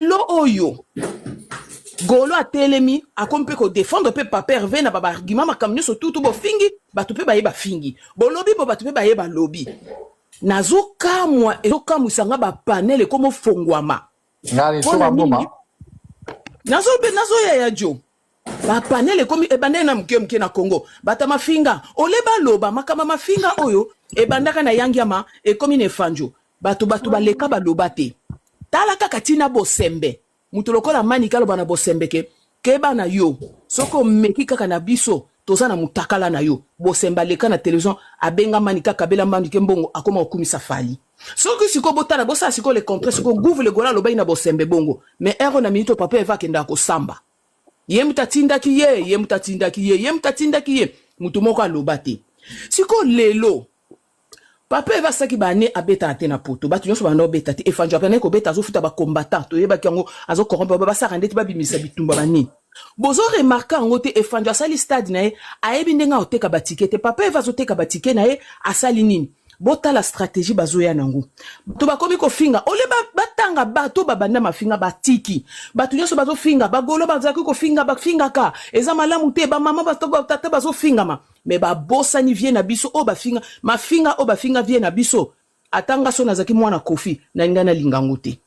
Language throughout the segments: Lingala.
lo oyo Golo a telemi a kompe ko défendre pe papa Hervé na baba argument makamnyo so tout bo fingi batu pe baye ba fingi bolobi bo batu pe baye ba lobi nazo kamwa ezo kamu sanga ba panel komo fongwama ngani so mama nazo ya jo ba panel komi ebande na mke na Congo bata mafinga ole ba loba makama mafinga oyo ebandaka na yangiama e komi ne fanjo batu baleka ba lobate tala kaka tina bosembe mutulokola manika lo bana bosembeke keba na yo soko meki kaka na biso toza na mutakala na yo bosemba leka na television abenga manika kabela mbandu kembongo akoma okumisa fali soko siko botala bosa siko le contre siko gouvre le gola lo baina bosembe bongo mais ero na minute papa eva kenda ko samba ye mutatinda ki ye mutu moko alobate siko lelo papa eva saki bane abeta ate na poto batu nyonso bana obeta te efanjo apena ko beta azofuta ba combattant to yeba kango azo corrompre ba saka ndeti ba bimisa bitumba bani bozo remarquer ngo te efanjo asali stade na ye ayebi ndenga oteka batikete papa eva azoteka batike na ye asali nini bota la stratégie bazoya nango to bakomi ko finga ole batanga bato babanda mafinga batiki batu nyonso bazo finga bagolo bazaki ko finga bafinga ka eza malamu te ba mama bato tata bazo finga ma mais ba bossa ni vie na biso o bafinga mafinga o bafinga vie na biso atanga so nazaki mwana kofi na ngana lingango te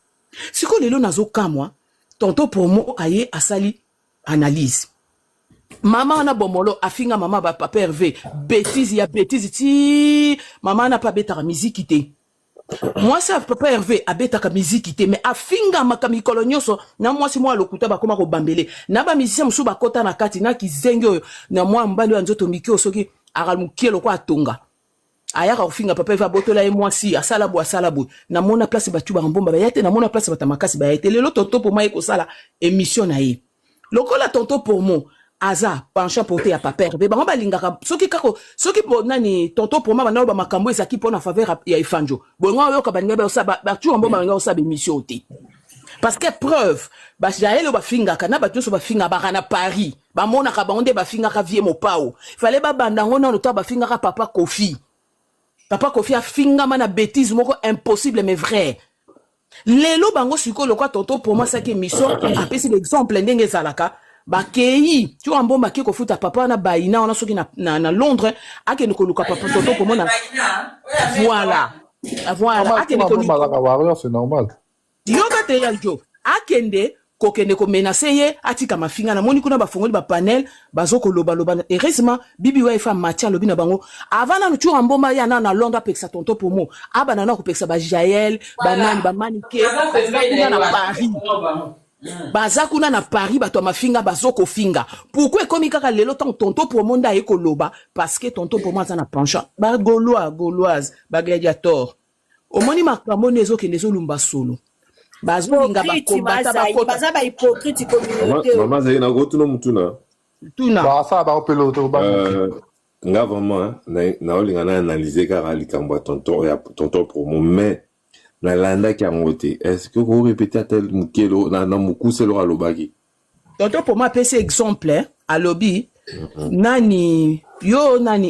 siko lelo nazo kamwa tonto promo aye asali analyse mama na bomolo afinga mama ba papa Hervé bêtise ti mama na pas beta musique te moi ça papa Hervé abeta ka musique te mais afinga makami kolonyoso na moi si moi lokuta ba koma ko bambele na ba musicien musu ba kota na kati na kizengo na moi mbali wa nzoto mikio soki aramukielo kwa atonga ayaka ofinga papa Hervé botola e moi si asala bo na mona place ba tuba mbomba ba yate na mona place ba tamakasi ba yate lelo tonto pour moi ko sala émission na ye lokola tonto pour moi aza penchant porté à papa Hervé bango balingaka soki nani tonto pour moi ba makambo ezaki pona faveur ya efanjo bongo yo ka baninga ba ba tu ombo ba nga ba émission te parce que preuve ba jaelo ba finga kana ba tu so ba finga ba na Paris ba mona ka bango de ba finga ka vie mo pao fallait ba bandango na to ba finga ka papa Kofi a finga mana bêtise moko impossible mais vrai lelo bango siko lokwa tonto pour moi ça qui émission apesi l'exemple ndenge zalaka bakei tu ambomba ki ko futa papa na baina ona soki na Londres ake ni ko luka papa tonto pour moi voilà ake ni ko luka c'est normal yoka te yaljo akende kokende ko menacer ye atika mafinga na moni kuna ba fongoli ba panel bazoko loba heureusement bibi wa fa matia lobi na bango avant na tu ambomba ya na Londres peksa tonto pour moi abana na ko peksa ba Jaël banani ba manike na Paris bazakuna na Paris bato mafinga bazoko finga pourquoi comme kaka lelo tonto pour monda eko loba parce que tonto pour moi ça na penchant ba gauloise ba gladiator omoni makambo nezo ke nezo lumba solo bazolinga ba kombata ba hypocrite communauté maman zai na gotuno mutuna tuna ba ça ba peloto ba nga vraiment na olinga na analyser car likambo tonto pour moi mais na landa ki angote est-ce que vous répétez à tel mukelo na mukuse lo alobaki tonto pour moi pese exemple à lobby nani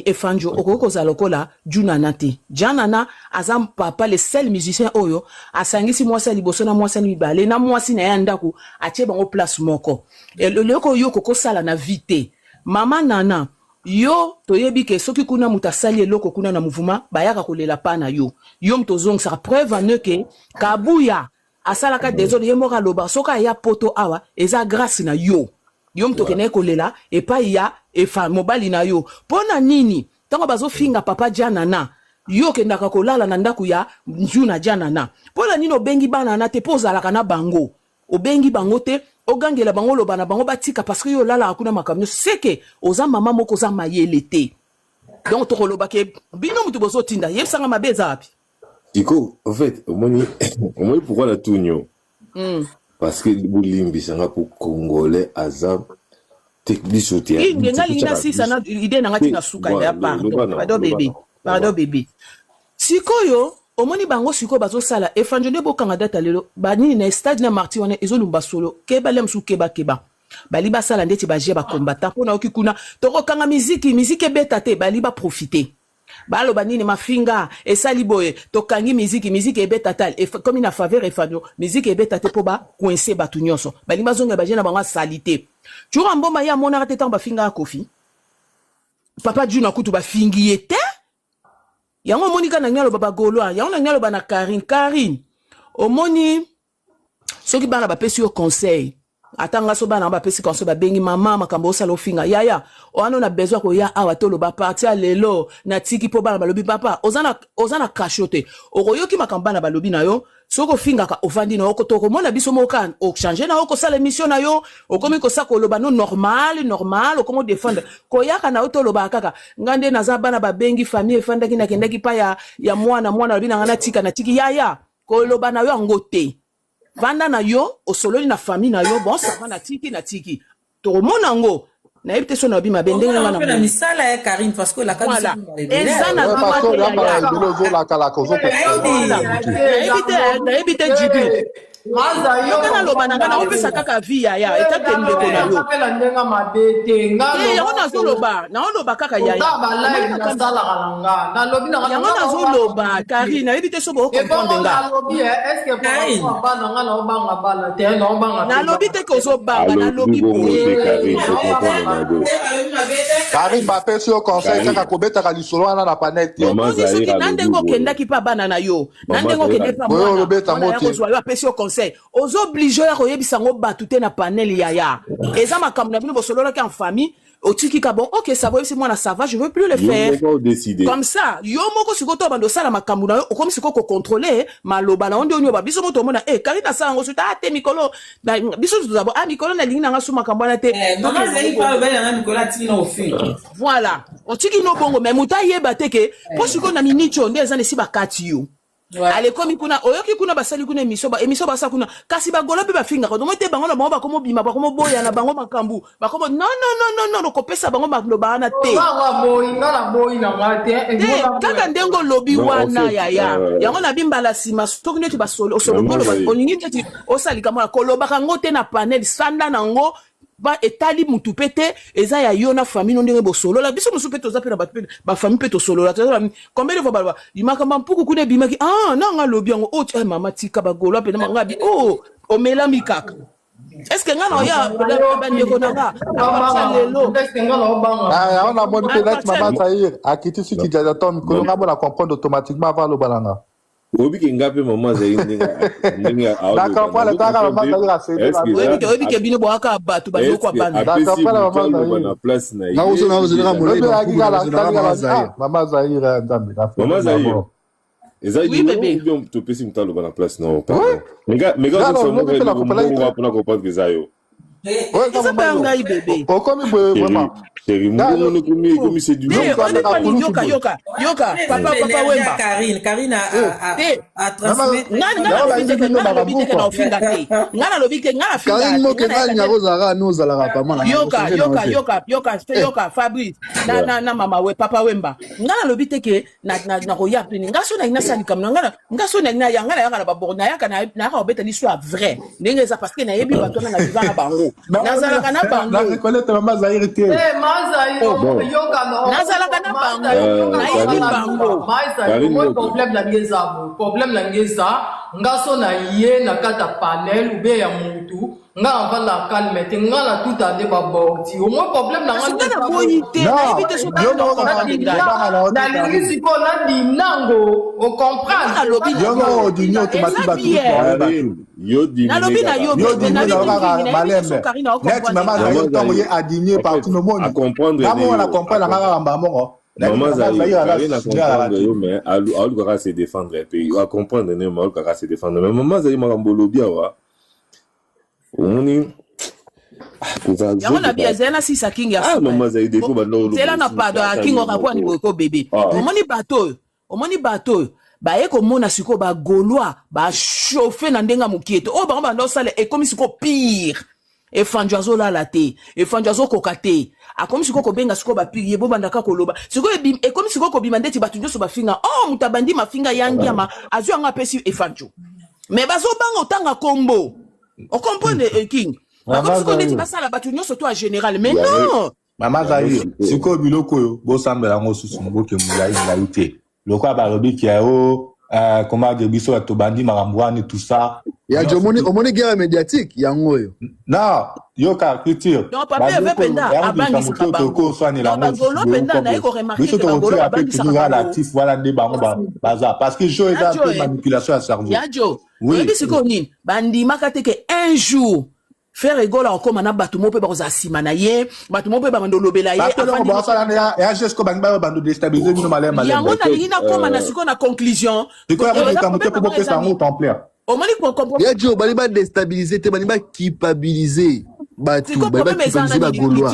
efanjo okoko za lokola junana te janana azam papa le seul musicien oyo asangisi mwasi liboso na mwasi mibale na mwasi na yandaku atie bango place moko eloko yo koko sala na vite mama nana yo toyebi ke soki kuna mutasali eloko kuna na mouvement bayaka kolela pa na yo mtozong sa preuve en que kabuya asalaka désolé yemoka loba soka ya poto awa eza grâce na yo mtokene kolela epa ya efa mobali na yo pona nini tango bazo finga papa janana yo kendaka kolala na ndaku ya njuna janana pona nini obengi bana na te pozalaka na bango obengi bango te ogangela bango loba na bango batika parce que yo lala akuna makamyo c'est que oza mama moko za mayele te donc to loba ke bino mutu bozo tinda yebsanga mabeza api Iko en fait omoni pourquoi la tunyo parce que bulimbi sanga pour congolais azam technique te ngali na sisa na idée na ngati na suka ya pardon bébé sikoyo omoni bango siko bazo sala efanjone bokanga data lelo banini na stade na marti wana ezolumba solo keba lemsu keba bali basala ndeti baje ba combattant pona okikuna toko kanga musique beta te bali ba profiter Balo banini mafinga esali boye tokangi musique ebeta tal comme ina faveur efanyo musique ebeta te po ba coincer batu nyonso balimba zonga bajena banga salité turo mboma ya mona rate tamba finga kofi papa Juna kutu ba fingi ete yango monika na nyalo baba goloa yango na nyalo bana Karine omoni soki bana ba pesi yo conseil atanga so bana ba pesi conseil ba bengi mama makambo osala ofinga yaya oano na besoin ko ya awa tolo ba partir lelo na tiki po bana balobi papa ozana cachote okoyoki makambo na balobi na yo soko finga ka ofandi na okotoko mona biso mokan o changer na oko sala mission na yo okomi ko sako loba no normal okomo défendre ko yaka na otolo ba kaka ngande na za bana ba bengi famille efanda kina kendaki pa ya mwana lobi na ngana tika na tiki yaya ko loba na yo ngote vanda na yo osololi na famille na yo bon ça va na tiki to mona ngo na ebite so na bima bendenga na na misala ya Karine parce que la voilà ezana parce que là bala belozo la kala kozo ko na ebite jibi kana loba na ngana opesa kaka vie ya etakende ko na yo ndenga mabete ngalo yango nazoloba naoloba kaka yaya yango nazoloba Karine na ebite so bo comprendre nga nalobi te kozobanga nalobi boye Karine ba pesi yo conseil kaka kobeta ka lisolo wana na panel te omoni soki nandengo okendaki pa bana na yo nandengo okende pa mwana kozwa yo apesi yo conseil ozoblige ya koyebisa ngo batu te na panel yaya eza makambo na bino bosololaki en famille otiki ka bon ok ça va c'est moi ça va je veux plus le faire comme ça yo moko sikoto bando sala makambo na yo okomi sikoko contrôler maloba na onde onyo ba biso moto mona Karine sala ngo suta te mikolo biso tuzabo mikolo na lingi na nga su makambo na te maman zali pa ba na mikolo tina au fait voilà otiki no bongo mais muta yeba te ke po siko na minicho nde ezane si bakati yo ale komi kuna oyoki kuna basali kuna emiso basa kuna kasi bagolo pe bafinga ko mote bango na bango bakomo bima bakomo boya na bango makambu bakomo non kopesa bango makloba na te kaka ndengo lobi wana yaya yango na bimbala sima soki neti basolo olingi neti osalika mwana koloba kango te na panel sanda nango ba etali mutu pete eza ya yo na famille no ndenge bosolo la biso musu pete oza pe na ba famille pete solo la combien de fois balwa imaka mampuku kuna bimaki nanga lobi yango mama tika bagolo pe na ngabi o melami kaka est-ce que ngana ya ba ndeko nanga lelo on a bon pe net mama Zahir akiti siki jaja tom ko nga bona comprendre automatiquement avant le balanga obi ke ngape mama Zahir ndinga d'accord pas le temps mama Zahir c'est obi ke bino boaka batu ba yoko bana d'accord pas la mama Zahir na place na na uzo mama Zahir ndambi mama Zahir eza yo to pesi mtalo bana place non pardon mais gars so mo pour comprendre que ça yo eza ba ngai bébé okomi boye vraiment chérie mbongo komi c'est du yoka papa wemba Karine a transmis ngana lobi te ngana finga Karine mo ke ngani ngozara no zala pa mona yoka Fabrice na mama we papa wemba ngana lobi te ke na roya pini ngaso na ina sali kam ngana ngaso na ina yanga na ba borna yaka na ka obeta l'histoire vrai ndenge za parce que na yebi bato na vivanga bango nazala kana bango na reconnaître mama Zahir te nazalaka na bango nayebi bango problème na ngeza ngaso na ye na kata panel ube ya mutu nga mvanda calme te nga na tout ande ba bordi au moins problème na nga na boyi te nayebi te so na lingisi ko na dinango o comprendre yo dinyo automatique yo dinyo nalobi na yo malembe net mama Zahir tango ye adigné partout no monde comprendre na comprendre nga ngamba mongo maman Zahir na comprendre yo mais alu kaka se défendre et puis à comprendre ne alu kaka se défendre mais maman Zahir makambo lobi awa oni yango na bia zela sisa king ya maman Zahir deko ba no zela na pado king okapwa ni ko bébé omoni bato ba eko mona siko ba gaulois ba chauffer na ndenga mukieto o ba ndo sale e comme siko pire e fanjazo la te e fanjazo kokate akomi siko ko benga siko ba pire yebo bandaka koloba siko e comme siko ko bimandeti batu nyoso ba finga mutabandi mafinga yangiama azu anga pesi e fanjo mais bazo banga otanga kombo o comprendre king comme siko ndeti basala batu nyoso to en général mais non Mama Zahir, siko biloko yo, bo sambela ngo susu mboke mulai te. Loko abalobi ki yo comment dire biso ya tobandi marambwani tout ça. Ya omoni guerre médiatique yango yo. Non, yo ka culture. Non, papier avait penda abangi toko soani la mo. Bagolo penda na iko remarquer que bagolo abangi sa relatif voilà ndé bango baza parce que jo est un manipulation à cerveau. Ya jo. Oui, c'est quoi ni bandi makate que un jour faire rigola encore mana batu mo pe ba kozasima na ye batu mo pe ba mandolobela ye afani ba sala ya jusqu'au bangba bando déstabiliser bino malem malem ya ngona lina koma na siko na conclusion siko ya ko moto ko boke sango templaire o moni ko comprendre ya jo bali ba déstabiliser te bali ba culpabiliser batu bali ba culpabiliser ba gaulois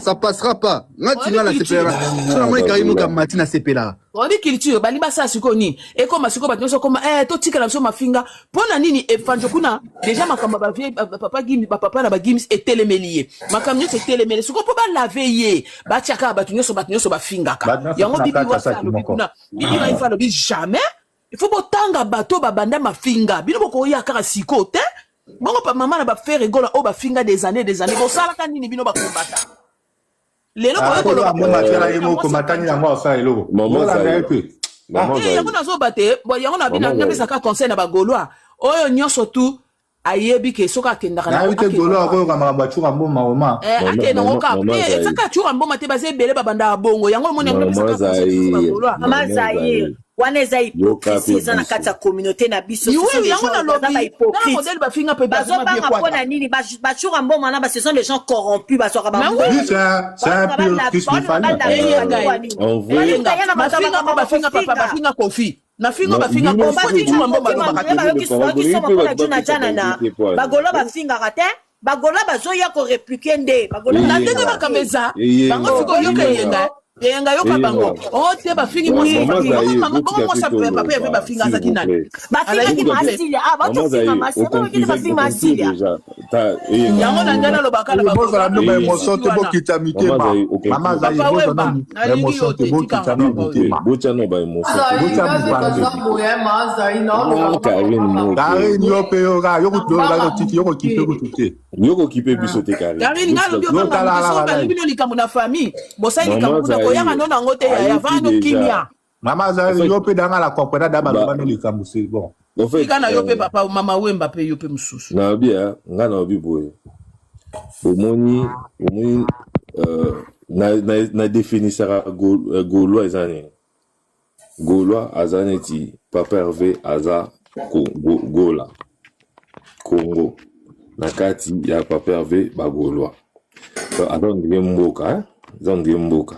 ça passera pas ngati ngala sepela so moi Karim ka matina sepela on dit culture bali ba sa siko ni e koma siko batu so koma to tika na so mafinga pona nini e fanjo kuna déjà makamba ba vie papa gimi papa na ba gims et télémélier makamnyo c'est télémélier siko po ba laver ye ba tiaka batu nyoso ba finga ka yango bibi wa sa lo kuna bibi va fa lo bi jamais il faut botanga bato ba banda mafinga bino boko ya kaka siko te bongo pa maman na ba faire rigola o ba finga des années bo sala ka nini bino ba kombata lelo ko lo ba matela yemo ko matani na mo sa elo maman za yango nazo bate bo yango na bina na pesa ka conseil na ba gaulois oyo nyoso tu ayebi ke soka kendaka na wite gaulois ko ka mama chura mboma oma akena ngoka saka chura mboma te baze bele ba banda bongo yango moni yango pesa ka conseil ba gaulois Mama Zahir wana eza hypocrisie na kati ya communauté na biso ce sont des gens ba hypocrite ba finga pe ba ba pona nini ba chura mboma na ba ce sont des gens corrompus ba soka ba c'est un pur Christ famille on veut ba finga papa ba finga kofi na finga ba finga kofi chura mboma ba bagolo ba finga kate bagolo bazoya ko répliquer nde bagolo na ndenge bakameza bango fiko yoka yenga yoka bango o te ba fingi mo sa papa ya ba finga za kinani ba finga ki masili ba to finga masili ba ki ba finga masili yango na ndela lo bakala ba boza ndo ba emotion te bokita mitema mama za boza na emotion te bokita mitema bocha no ba emotion bocha Karine yo pe yo ga yo ko ga tiki yo ko kipe ko tuté yo ko kipe biso te Karine ngalo bio ba bino likambo na famille bosa likambo na koyanga no nango te ya vano kimia mama za yo pe danga la comprendre da ba no likambo c'est bon kana yo pe papa mama wemba pe yo pe mususu na bia ngana obi boye omoni na définissera gaulois ezani gaulois azaneti papa Hervé aza Gola Congo nakati ya papa Hervé ba gaulois azondie mboka zondie mboka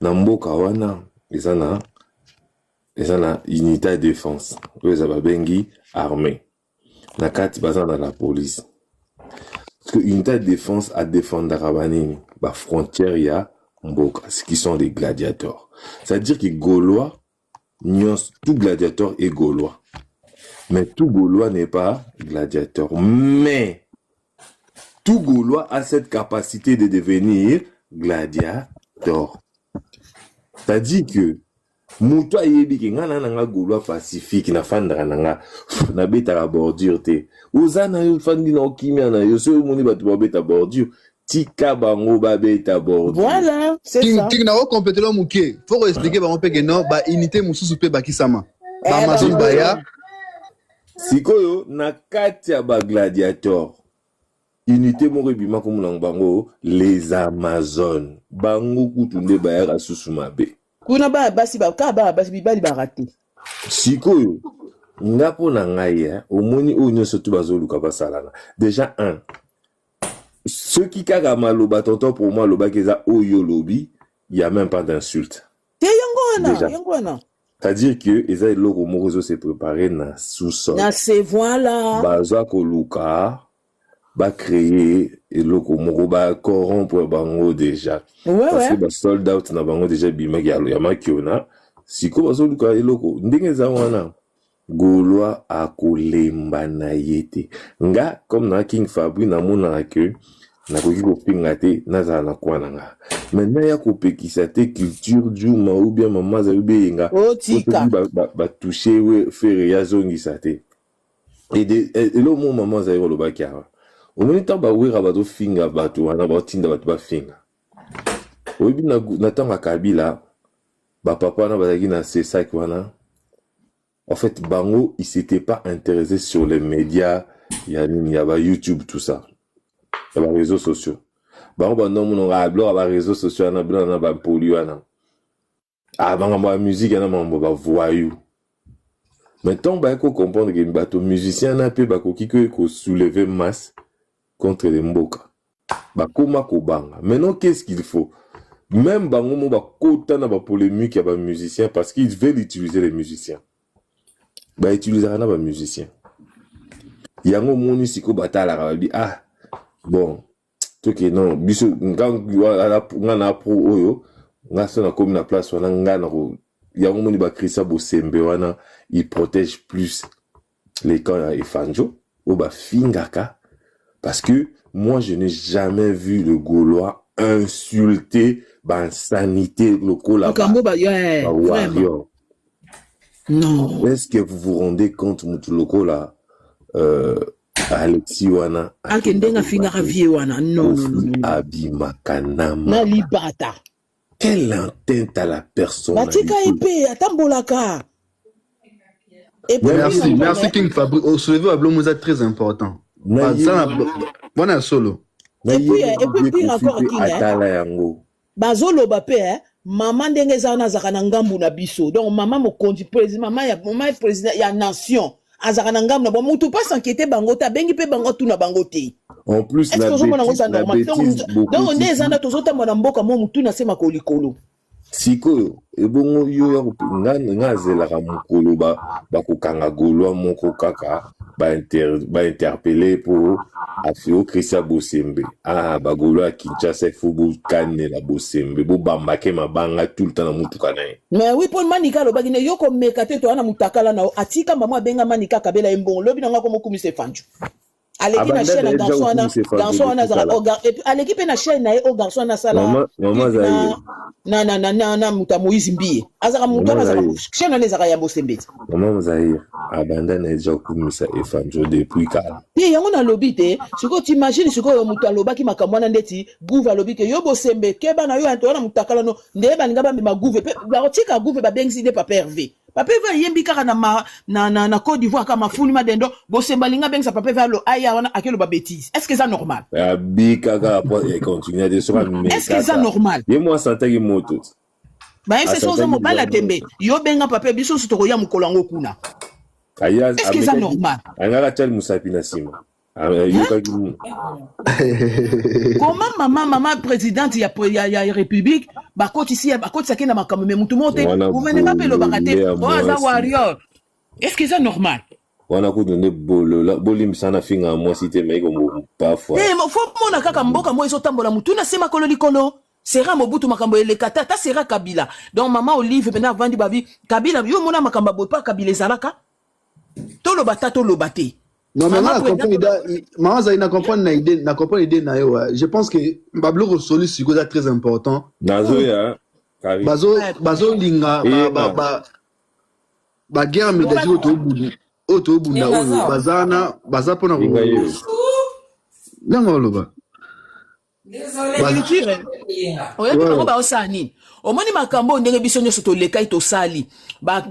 na mboka wana ezana unité de défense oyo ba bengi armée nakati baza na la police parce que unité de défense a défendre banini ba frontière ya mboka ce qui sont des gladiateurs, c'est-à-dire que Gaulois tout gladiateur est Gaulois, mais tout Gaulois n'est pas gladiateur, mais tout Gaulois a cette capacité de devenir gladiateur. C'est-à-dire que Mouto ayebi ki ngana nanga Gaulois pacifique na fandra nanga na beta la bordure te. Ozana yo fandi na okimia na yo so moni batu ba beta bordure tika bango ba beta bordure. Voilà, c'est ça. King na compléter le mouké. Faut expliquer ba on pe que non ba unité mususu pe bakisama. Ba Amazon baya. Sikoyo na kati ya ba gladiateur. Unité mo rebima ko munang bango les Amazones. Bango kutunde baya ka susumabe. Kuna ba basi ba ka ba basi bibali ba raté. Sikoyo ngapo na ngai omoni o nyoso tu bazoluka basalana. Déjà un. Ceux qui kaka maloba tonton pour moi loba keza oyo lobi, il y a même pas d'insulte. Te yangona. C'est-à-dire que eza eloko moko se préparer na sous-sol. Na se voilà. Baza koluka ba créer eloko moko ba corrompre bango déjà. Parce que ba sold out na bango déjà bima ya makiona. Siko bazoluka eloko ndenge za wana. Gaulois akolemba na yete. Nga comme na King Fabri na mona que na koki ko pingate na za na kwana nga. Maintenant ya ko pekisa te culture du ma ou bien maman za ube nga. Otika ba toucher we faire ya zongi sa te. Et le mon maman za yo lo bakia. au moins temps ba wera ba to finga ba to wana ba tinda ba to ba finga oyebi na temps ya Kabila ba papa na ba na c'est ça wana en fait bango ils s'étaient pas intéressés sur les médias il y a ba YouTube tout ça il y a les réseaux sociaux bango ba non mon rablo ba réseaux sociaux na bla na ba polio na ah bango ba musique na mambo ba voyou maintenant ba ko comprendre que bato musicien na pe ba ko kiko ko soulever masse contre les mboka ba koma ko banga maintenant qu'est-ce qu'il faut même bango mo ba kota na ba polémique ya ba musiciens parce qu'ils veulent utiliser les musiciens ba utiliser na ba musiciens yango moni siko batala ka bi ah bon to que non biso ngana pro oyo ngasa na comme na place wana ngana ko yango moni ba Christa Bosembe wana il protège plus les camps et Fanjo ou ba fingaka parce que moi je n'ai jamais vu le Gaulois insulter ba sanité locale là warrior. Non. Est-ce que vous vous rendez compte mutu lokola Alexis wana akendenga fingaka vie wana non abimakanama na libata quelle atteinte à la personne batika épée atambolaka. Merci King Fabri. Au soulevé à Blomoza très important. Bon solo. Et puis encore King. Bazolo bape maman ndenge za na zaka na ngambu na biso. Donc maman mo conduit président maman président ya nation. Azaka na ngambu na bon mutu pas s'inquiéter bango ta bengi pe bango tout na bango te. En plus la bêtise donc on est zanda tozota mwana mboka mo mutu na sema ko likolo. Siko ebongo yo ya nga zelaka mokolo ba kokanga Gaulois moko kaka ba interpeller pour afio Christa Bosembe ah ba Gaulois Kinshasa fubu kane la Bosembe bo bambake mabanga tout le temps na mutuka na mais oui pour manika lo bagine yoko mekate to ana mutakala na atika mama benga manika kabela embongo lobi na ngako mokumise Fanjo aleki na chaîne garçon na zara et puis aleki pe na chaîne na o garçon na sala maman zaïe na muta Moïse Mbie azaka muta na zara chaîne na zara ya Bosembe maman zaïe abanda na ejo kumisa Fanjo depuis kala ye yango na lobby te siko t'imagine siko muta lobaki makambo na ndeti gouva lobby ke yo Bosembe ke bana yo anto na mutakala no ndeba balinga ba ma gouve pe ba tika gouve ba bengsi de papa Hervé papa va yembi kaka na Côte d'Ivoire kama funi madendo Bosembe linga bengsa papa va lo aya wana akelo ba bêtise est-ce que ça normal bika kaka et continuer de sera est-ce que ça normal ye moi santaki moto ba c'est ça mo bala tembe yo benga papa biso sutoko ya mukolo ngo kuna est-ce que ça normal angala tel musapi na sima comment maman présidente ya république ba côté ici ba côté sakena makambo mais mutu mote gouvernement pe lo bakate o aza warrior est-ce que ça normal wana ko donner bolim sana finga moi cité mais comme parfois faut mona kaka mboka mo eso tambola mutu na sema kolo likolo sera Mobutu makambo elekata ta sera Kabila donc maman Olive pena vandi bavi Kabila yo mona makambo bo pas Kabila zalaka to lo bata to lo baté. Non, mais maman Zaina comprend l'idée na yo. Je pense que Bablo Rosoli c'est cosa très important. Nazo ya Bazo linga ba guerre médiatique auto bunda bazana baza pona ko. Nango loba. Désolé. Oya ba osani. Omoni makambo ndenge biso nyoso to lekai to sali ba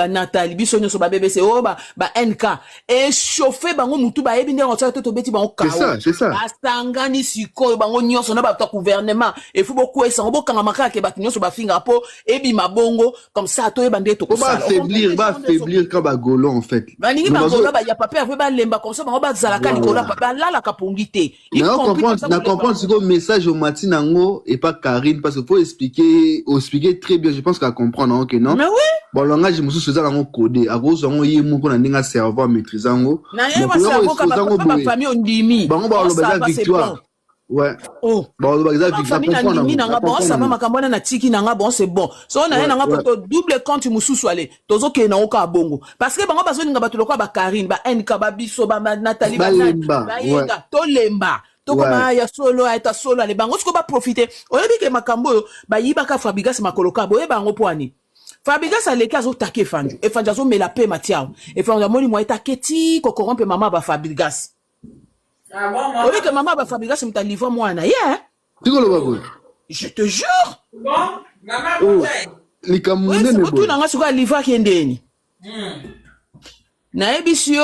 Nathalie biso nyoso ba BBC o ba NK et chauffer bango mutu ba yebi ndenge otsa to beti bango kawo c'est ça basangani siko bango nyoso na ba to gouvernement et faut beaucoup esa bo kanga makaka ba nyoso ba finga po ebi mabongo comme ça to yeba ndenge to ko sala ba faiblir quand ba golo en fait ba ningi ba golo ba ya papa veut ba lemba comme ça bango ba zalaka likola ba la kapongité il comprendre ce message au matin ngo et pas Karine parce qu'il faut expliquer très bien, je pense qu'à comprendre, ok, non? Mais oui! Bon, le langage, je me suis dit, c'est codé. À cause, on y est, mon un cerveau maîtrisé. Non, il y a un cerveau comme ma famille, on dit, mi. Bon, on victoire. Ouais. Oh. Bon, on va victoire. Bon, ça va, ma campagne, na tiki, nanga, bon, c'est bon. So, on a un double compte, tu sous soalé. Tozo, qui est na oka bongo. Parce que, bon, on va besoin de battre ba Karine, ba NK, ba Bisso, ba Nathalie, ba Yenga, to lemba. To koma ya solo aita solo ale bango siko ba profiter oyebi ke makambo ba yibaka Fabrigas makoloka boye bango poani Fabrigas aleki azo take Fanjo e Fanjo azo mela pe matiao e Fanjo moni mo eta keti ko corrompe mama ba Fabrigas Ah bon, Oui, que maman va fabriquer ce muta livre moi na yeah. Tu le vois. Je te jure. Bon, maman, Oh, bouteille. les Camerounais Oui, c'est ne pour tout bon. nga suka livre kendeni. Na ebisio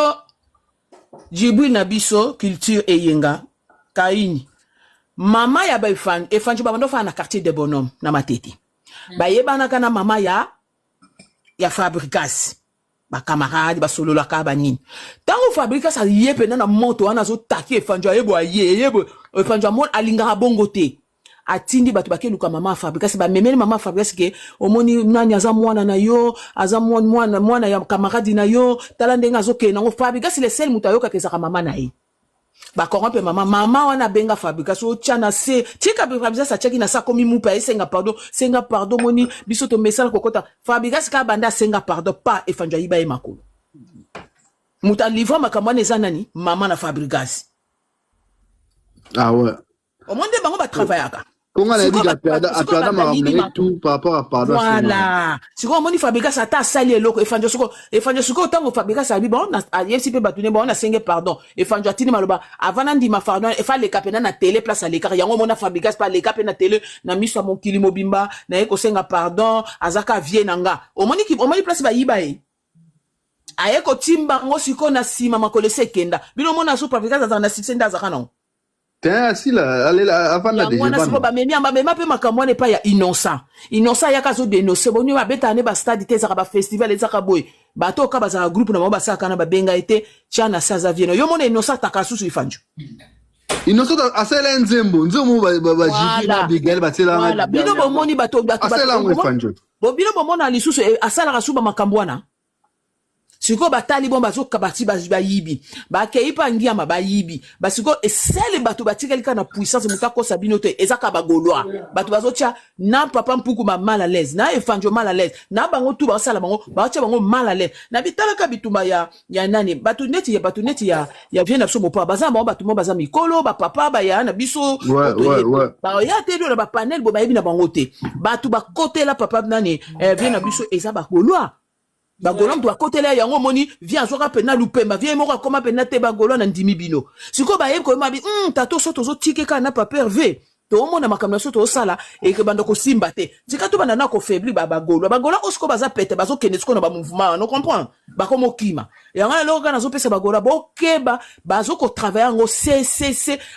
Djibril na biso culture eyenga kaini. Mama ya ba efanjo ba ndo fa na quartier de bonhomme na matete. Ba yebana kana mama ya fabricas. Ba camarade ba solo la ka ba nini. Tango fabricas a yepe na moto wana zo taki efanjo yebo yebo efanjo mon alinga bongo te. Atindi batu bakeluka mama fabricas ba memeli mama fabricas ke omoni nani aza mwana na yo aza mwana ya camarade na yo tala ndenga zoke na fabricas le sel mutayoka kezaka mama na ye. Ba corrompe mama wana benga fabricas o tchana se tika fabricas a tchaki na sa komi mupa senga pardon moni biso to message kokota fabricas ka banda senga pardon pa efanjo yiba e makolo muta livre makamwana eza nani mama na fabricas. Ah ouais. Au monde bango ba travaillaka. Comment on a dit qu'à ma tout par rapport à pardon. Voilà. Si on moni fabricas ata sali eloko efanjo suko tango fabricas abi bon na yesi pe batune bon na senge pardon efanjo atini maloba avant ndi ma pardon e fa le kapena na télé place à l'écart yango mona fabricas pa le kapena télé na miso mon kilimo bimba na eko senga pardon azaka vie nanga o moni place ba yiba e ayeko timba ngo siko na sima makole sekenda bino mona so fabricas azana sisenda azaka non. Tiens, si là, allez là, avant la déjà. Ba mema pe makamone pa ya innocent ya kazo dénoncer boni ba beta ne ba stade te za ba festival ezaka boy ba to ka ba za groupe na ba saka na ba benga ete chana saza vieno yo mona innocent takasusu ifanjo innocent asela nzembo ba jifi na bigel ba tela voilà bino bo moni ba asela ngo ifanjo bo bino bo mona lisusu asala ka suba makambwana siko batali bomba zo kabati ba yibi ba keipa ngiama ba yibi ba siko esele batu batikalika na puissance mutako sabino te ezaka ba golwa batu bazotia na papa mpuku ma mal à l'aise na efanjo mal à l'aise na bango tu ba sala bango ba tia bango mal à l'aise na bitalaka bitumba ya nani batu neti ya vient na so mopa baza bango batu mo baza mikolo ba papa ba ya na biso ba ya te do na ba panel bo ba yibi na bango te batu ba côté la papa nani vient na biso eza ba golwa bagolom doit côté là yango moni vient azoka pena lupemba vient moko koma pena te bagolo na ndimi bino siko ba yeb ko mabi tato soto zo tikeka na paper v to mona makamna soto osala e ke bando ko simba te tika to bana na ko faibli bagolo osko baza pete bazo kene siko na ba mouvement no comprend ba komo kima yanga lo kana zo pesa bagolo bokeba bazo ko travailler ngo c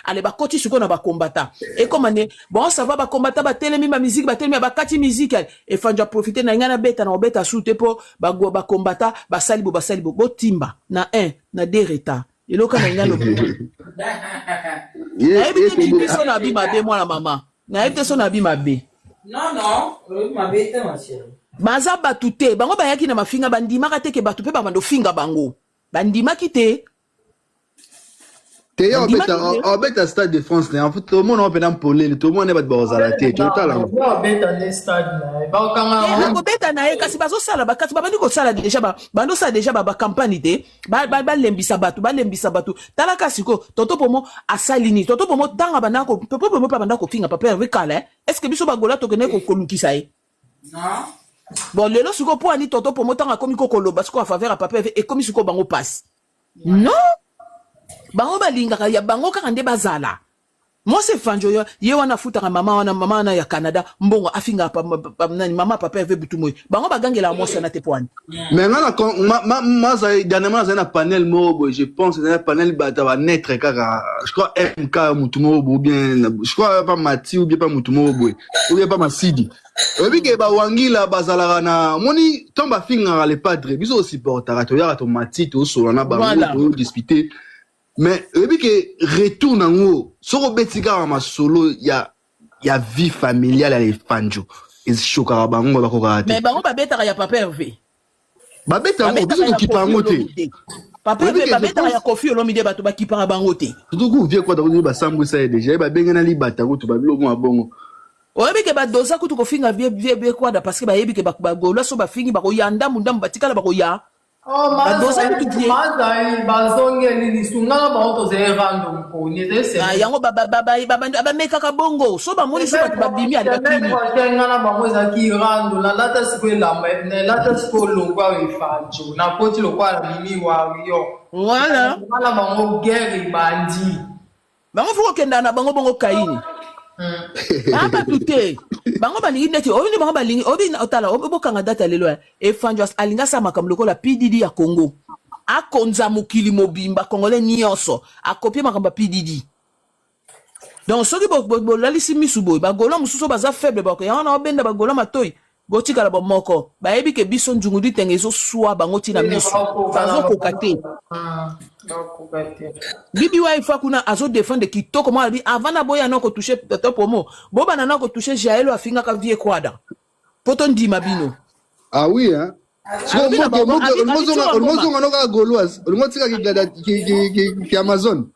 ale ba koti siko na ba combattant et comme ne bon ça va ba combattant ba telemi ba musique ba telemi ba kati musique et fanja profiter na ngana beta na beta soute po ba combattant ba salibo bo timba na 1 na 2 retard eloka na ngalo ebite so na bi mabe mwana mama na ebite so na bi mabe non mabe te ma chérie baza batu te bango bayaki na mafinga bandimaka te ke batu pe bando finga bango bandimaki te Théo obeta stade de France en fait tout le monde on peut n'impoler tout le monde va boza la tête total obeta ne stade na ba kanga obeta na kasi bazo sala bakati babandi ko sala déjà bando sa déjà ba campagne te ba lembisa batu tala kasi ko toto pomo asalini toto pomo tanga banako toto pomo pa bandako finga papa avec kala est-ce que biso bagola to kene ko kolukisa e non bon lelo suko po ani toto pomo tanga komi ko koloba suko a faveur a papa et komi suko bango passe non bango balingaka ya bango kaka nde bazala moi c'est fanjo ye wana futaka mama wana ya Canada mbongo afinga nani mama papa eve butumoy bango bagangela mo sana te poani mais ngana ça dernièrement ça na panel mobo je pense c'est un panel bata va naître kaka je crois MK mutumo ou bien je crois pas Mati ou bien pas mutumo ou bien pas Masidi obi ke ba wangila bazala na moni tomba finga le padre biso supportera to yaka to Mati to solo na bango to discuter. Mais depuis que retourne en haut, sur le betika ma solo ya vie familiale à l'Efanjo. Et choka bango ba ko rate. Mais bango ba beta ya papa Hervé. Ba beta mo biso ki pa ngote. Papa Hervé ba beta ya Kofi Olomide bato ba ki pa bango te. Tout coup vie quoi ba sambu ça déjà ba bengana li bata ko to ba bilo mo abongo. Oyebi ke ba dosa ko to ko finga vie quoi da parce que ba yebi ke ba golo so ba fingi ba ko yanda mundam batikala ba ko ya. Oh, bazongeli lisunga baoto zerando mkoni zese yango baba mekaka bongo so ba moni so ba bimi ali bakini tenga na bango ezaki rando na lata siko elamba na lata siko longwa na poti lokwa la mimi wa yo voilà na bango guerre bandi bango fuko kenda na bango bongo kaini aba tute bango balingi neti obi bango balingi obi otala obokanga data lelo e fanjos alinga sa makambo lokola PDD ya Congo akonza mokili mobimba congolais nyonso akopie makambo PDD donc soki bolalisi misu boy bagola mususu baza faible bako yango na obenda bagola matoi botikala bomoko bayebi ke biso njungudi tenge ezoswa bango tina misu bazokoka te bibi wa ifa kuna azo défendre kitoko mwa bi avant na boya na ko toucher top pomo boba na ko toucher jaelo afinga ka vie kwada poto ndima bino ah oui hein olmozonga noka gauloise olmotika ki Amazon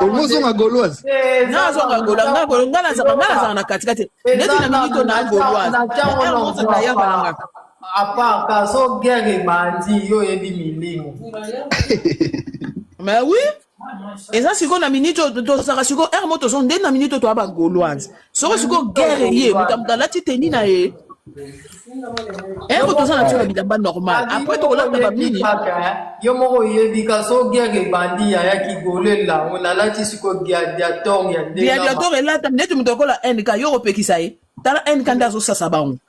olmozonga gauloise nazonga gauloise ngala za na katikati neti na minito na gauloise apa kaso guerre bandi yo yebi milimo mais oui eza siko na minito tozaka siko ere moto so nde na minito to aba gauloise soko siko guerre ye mutamda lati teni na ye moto sana tsola bilamba normal après to kolata ba mini yo moko yebi kaso guerre bandi ya ki golela ona lati siko gladiator ya de gladiator elata neti mutokola NK yo opekisa ye tala NK ndazo sasa bango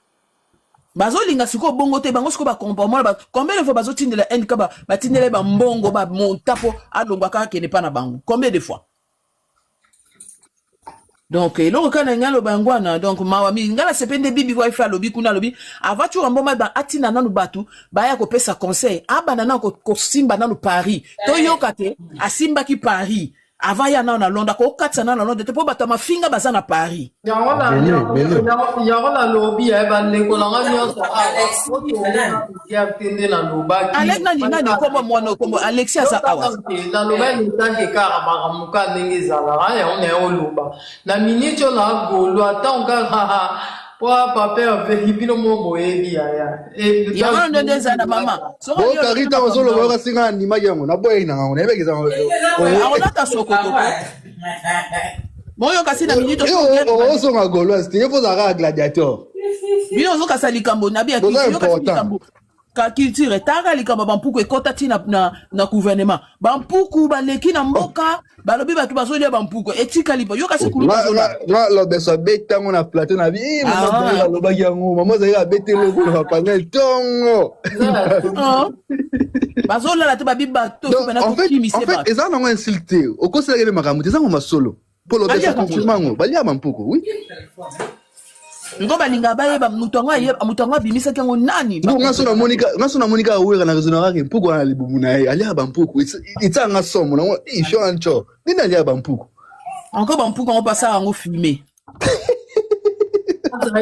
bazolinga siko bongo te bango siko ba comportement ba combien de fois bazotindela NK ba tindela ba mbongo ba montapo alongwa ka kene pa na bango combien de fois donc eloko kana ngalo bangwana donc mawami ngala sepende bibi wifi alobi kuna lobi avatu amboma ba atina nanu batu baya ko pesa conseil abana na ko simba nanu Paris to yokate asimba ki Paris avaya na Londres ko katsa na Londres te po bata mafinga baza na Paris yango na lobi ya ba ndeko na ngani so ya tende na lobaki Alex nani kombo mwana kombo Alexia sa awa na loba ni tanke ka ba muka ndenge zala ya on ya loba na minito na golo atanka po papa vehibino mo boebi ya yango ndende za na mama so karita osolo boka singa ni mayango na boye na ngone ebekeza aolata sokoto moyo kasi na minito oso nga gauloise te yefo zaka gladiateur bino zo kasa likambo na bia likambo ka culture tanga likambo bampuku ekota ti na gouvernement bampuku baleki na mboka balobi batu bazolia bampuku etika lipo yo kasi kuluka na lobeso betango na plateau na bi mama lobaki yango mama zaka betelo ko na panel tongo bazolala te babi bato en fait eza nango insulté okoselaka makambo te eza ngo masolo po lobeso konfirmango balia bampuku oui ngo balinga bayeba mutango abimisaki yango nani ngaso na monika awera na rezona kake mpuku wana libumu na ye alia bampuku itsanga somo nango isho ancho nini alia bampuku encore bampuku yango pasaka yango filme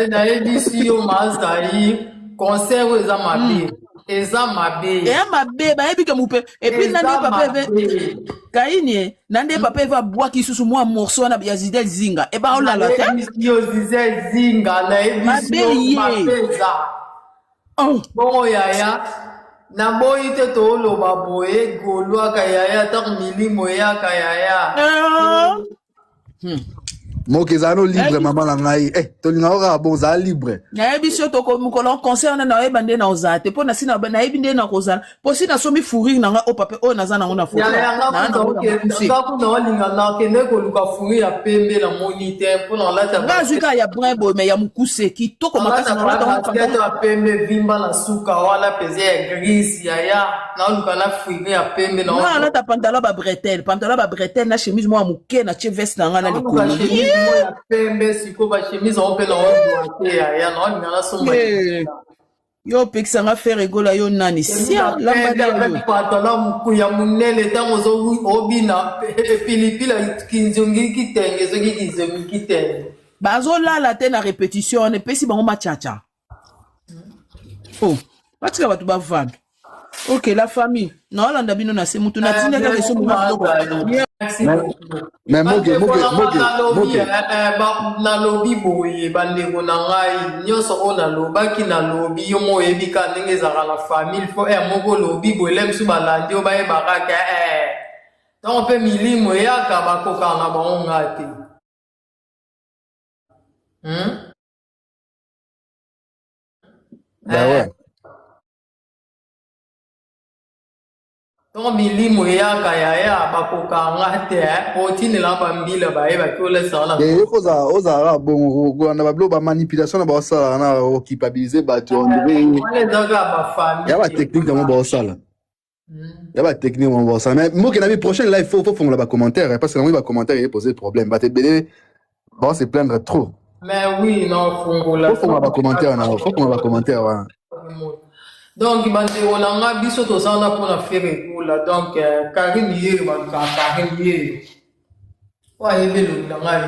nayebi yo mazali conseil oyo eza mabe bayebi ke mupe epuis nande papa eve kaini nande papa eve abwaki susu mwa morceau wana ya Zidel Zinga eba olala te yo Zidel Zinga nayebi yo mapeza bongo yaya na boyi te tooloba boye golwaka yaya tak milimo yaka yaya moke eza no libre mama na ngai tolinga oka bon za libre nayebi so toko mukolo concert na oyeba nde na ozala te mpo na sina nayebi nde na kozala mpo si nasomi fourrir na nga o pape oyo naza nango na fotokuna olinga nakende koluka fourrir ya pembe na moni te mpona olata nga azwi kaka ya brin boye me ya mokuse kitoko makasi nalataaskete ya pembe vimba na suka wala peze ya grise yaya naoluka na fourrir ya pembe nalata pantalon ba bretel na chemise mwa moke na tie veste na nga na likolo ya pembe siko ba chemise on pe na odoate ya na olinga na somba yo opekisanga fe regola yo nani sia lambada yo pantalon muku ya munene tango zo obina pilipila kinzongi kitenge zoki kizongi kitenge bazolala te na répétition epesi bango machacha batika bato bavanda ok la famille naolanda bino na se mutu natindaka leso nalobi boye bandeko na ngai nyonso oyo nalobaki nalobi yo mo oyebi ka ndenge ezalaka na famille fo moko lobi boye le misu balandi oyo bayebaka ke ntango mpe milimo eyaka bakokaka na bango ngai te Donc milimo yaka ya bakokanga te otine la bambila baeba kole sana. Et oza bon on a ba manipulation na ba sala na culpabiliser ba tu on dirait. On daga ba famille. Ya ba technique dans ba sala. Ya ba technique dans ba sala. Mais moi que la prochaine live faut faire la commentaire parce que moi ba commentaire il poser problème. Ba te belé bon se plaindre trop. Mais oui non fongola. Faut ba commentaire na faut qu'on ba commentaire wa. Donc on a biso to sana pour la faire écoute donc Karim hier ba Karim hier. Ouais il le nga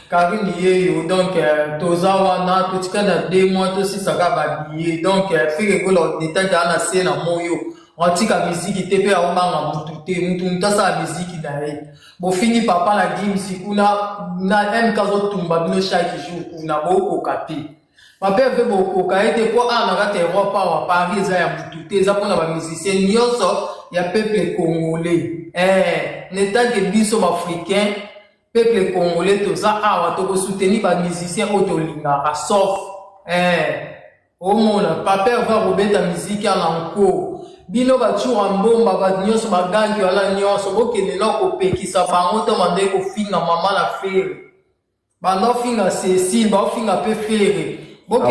Karim hier donc toza wana to tikana 2 mois to si saka ba billet donc faire écoute l'état na c'est na moyo on tika musique te pe a banga mutu mutasa musique dai bo fini papa la game sikuna na m kazo tumba bino chaque jour kuna boko kapi. Ma père fait beaucoup quand il était pour un arrêt Europe à Paris ça y a tout ça pour la musicien nyoso il y a peuple congolais l'état de biso africain peuple congolais tout ça a to soutenir ba musicien autolinga sauf au monde papa va robeta musique à l'enco bino ba chura mbomba ba nyoso ba gangi wala nyoso bokene loko pekisa bango to mande ko finga mama la faire bando finga Cécile ba finga pe faire. Donc,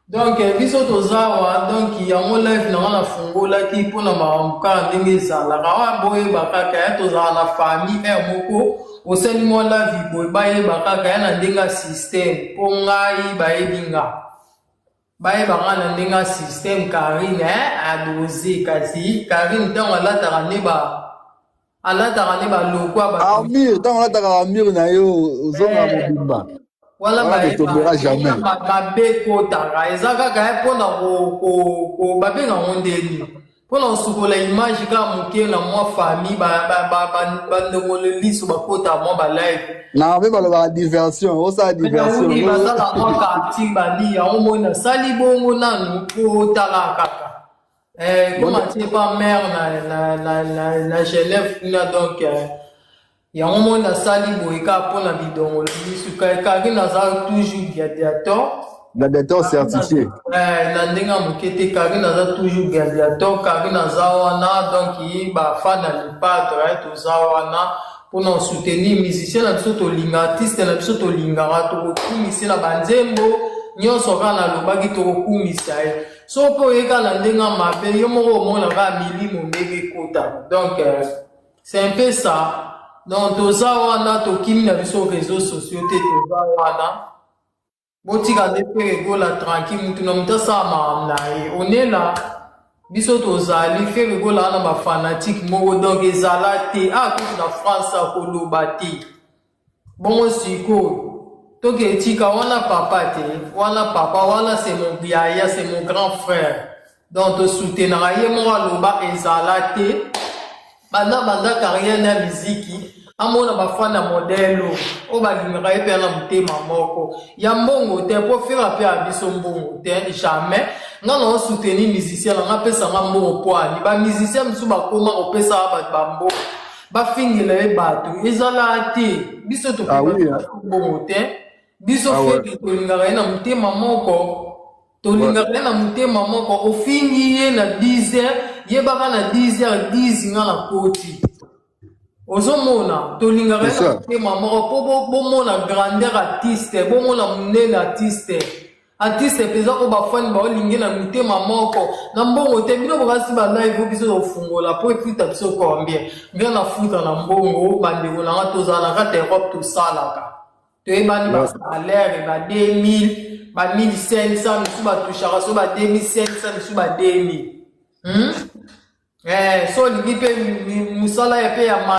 donc, biso tozawa, donc, il y a un live dans la fongola qui pour la mamuka n'engeza la rawa boye bakaka tozawa la famille moko au sein de moi la vie boye baye bakaka na ndenga système pongai baye binga baye banga na ndenga système Karine a dosé kasi Karine dans la tarane ba lokwa ba Amir dans la tarane na yo zonga mobimba. Voilà, ne tombera jamais. Pour l'ensemble la image quand mon na moi famille le lit sur ma côte à moi live. Na me ba diversion, o sa diversion. Oui, ça la moi parti bali on mona sali bongo na ko tala kaka. Comment c'est pas mère na Genève donc il y a un moment dans sali boika pour la bidon suka Karina za toujours gladiateur certifié na ndenga mukete Karina za toujours gladiateur Karina za wana donc il ba fan na padre to za wana pour nous soutenir musicien na biso to linga artiste na biso to linga to kumisi na banzembo nyonso kana lobaki to kumisa so po eka na ndenga mabe yo moko mona ba milimo mbege kota donc c'est un peu ça. Donc, toza wana to kimi na biso réseaux sociaux te toza wana. Botika de faire la tranquille mutu na mutasa ma on est là. Biso toza li faire la na ba fanatique mo donc ezala te a cause na France ko lobati. Bon siko. To ke tika wana papa te, wana c'est mon biaya, c'est mon grand frère. Donc to soutenir ye mo loba ezala te. Banda carrière na musique amona bafana modelo o balimira epe na mutema moko ya mbongo te po faire pe abiso mbongo te jamais ngana o soutenir musicien nga pesa nga mbongo poani ba musicien msu bakoma opesa ba ba fingela e bato ezala te biso to mbongo te biso fe to lingara na mutema moko to lingara na mutema moko ofingi ye na 10h yebaka na 10h 10 nga na koti ozomona to lingara na mutema moko po bomona grandeur artiste bomona munene artiste peza ko bafani ba olingi na mutema moko na mbongo te bino bokasi ba live biso ofungola po efuta biso combien bien na futa na mbongo bandeko na nga tozala na kata Europe to salaka to ebani ba salaire ba 2000 ba 1500 misu ba touchara so ba 2500 misu ba 2000 so lingi pe musala ya pe ya